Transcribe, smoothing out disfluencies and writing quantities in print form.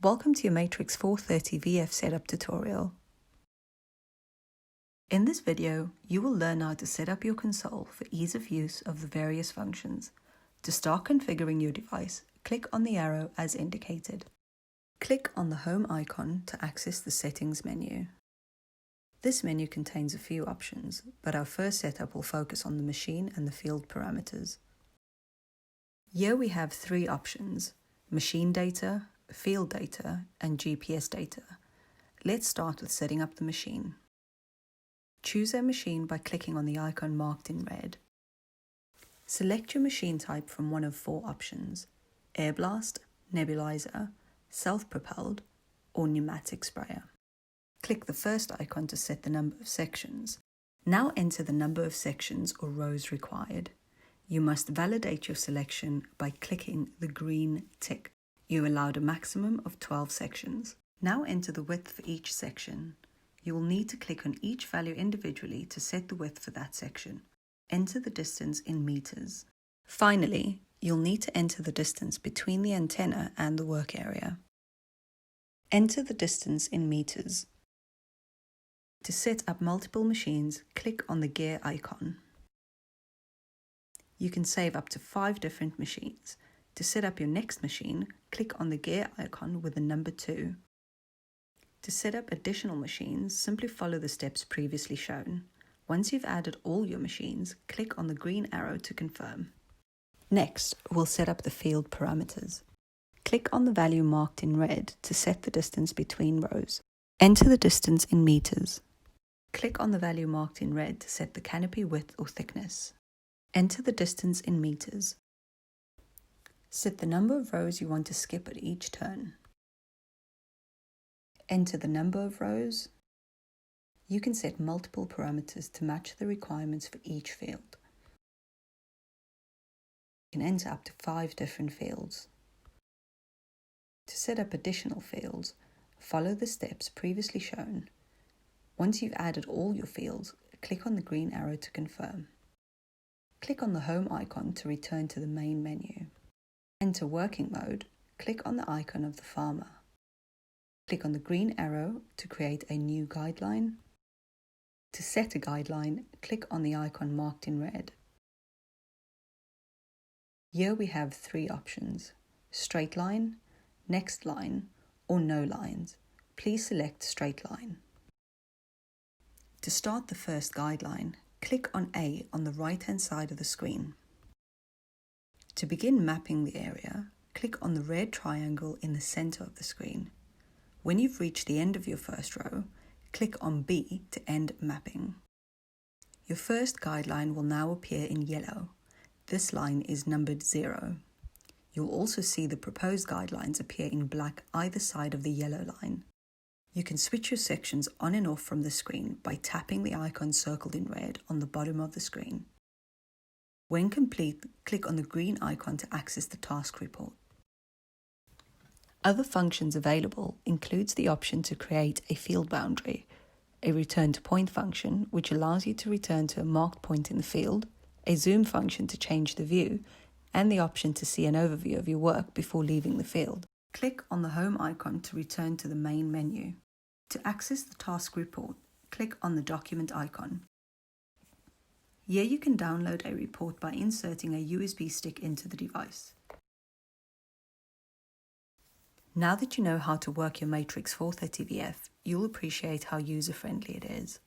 Welcome to your Matrix 430 VF setup tutorial. In this video, you will learn how to set up your console for ease of use of the various functions. To start configuring your device, click on the arrow as indicated. Click on the home icon to access the settings menu. This menu contains a few options, but our first setup will focus on the machine and the field parameters. Here we have three options: machine data, field data, and GPS data. Let's start with setting up the machine. Choose a machine by clicking on the icon marked in red. Select your machine type from one of four options: air blast, nebulizer, self-propelled, or pneumatic sprayer. Click the first icon to set the number of sections. Now enter the number of sections or rows required. You must validate your selection by clicking the green tick. You are allowed a maximum of 12 sections. Now enter the width for each section. You will need to click on each value individually to set the width for that section. Enter the distance in meters. Finally, you'll need to enter the distance between the antenna and the work area. Enter the distance in meters. To set up multiple machines, click on the gear icon. You can save up to 5 different machines. To set up your next machine, click on the gear icon with the number 2. To set up additional machines, simply follow the steps previously shown. Once you've added all your machines, click on the green arrow to confirm. Next, we'll set up the field parameters. Click on the value marked in red to set the distance between rows. Enter the distance in meters. Click on the value marked in red to set the canopy width or thickness. Enter the distance in meters. Set the number of rows you want to skip at each turn. Enter the number of rows. You can set multiple parameters to match the requirements for each field. You can enter up to 5 different fields. To set up additional fields, follow the steps previously shown. Once you've added all your fields, click on the green arrow to confirm. Click on the home icon to return to the main menu. Enter working mode, click on the icon of the farmer. Click on the green arrow to create a new guideline. To set a guideline, click on the icon marked in red. Here we have 3 options: straight line, next line, or no lines. Please select straight line. To start the first guideline, click on A on the right-hand side of the screen. To begin mapping the area, click on the red triangle in the center of the screen. When you've reached the end of your first row, click on B to end mapping. Your first guideline will now appear in yellow. This line is numbered 0. You'll also see the proposed guidelines appear in black either side of the yellow line. You can switch your sections on and off from the screen by tapping the icon circled in red on the bottom of the screen. When complete, click on the green icon to access the task report. Other functions available includes the option to create a field boundary, a return to point function which allows you to return to a marked point in the field, a zoom function to change the view, and the option to see an overview of your work before leaving the field. Click on the home icon to return to the main menu. To access the task report, click on the document icon. Here you can download a report by inserting a USB stick into the device. Now that you know how to work your Matrix 430 VF, you'll appreciate how user-friendly it is.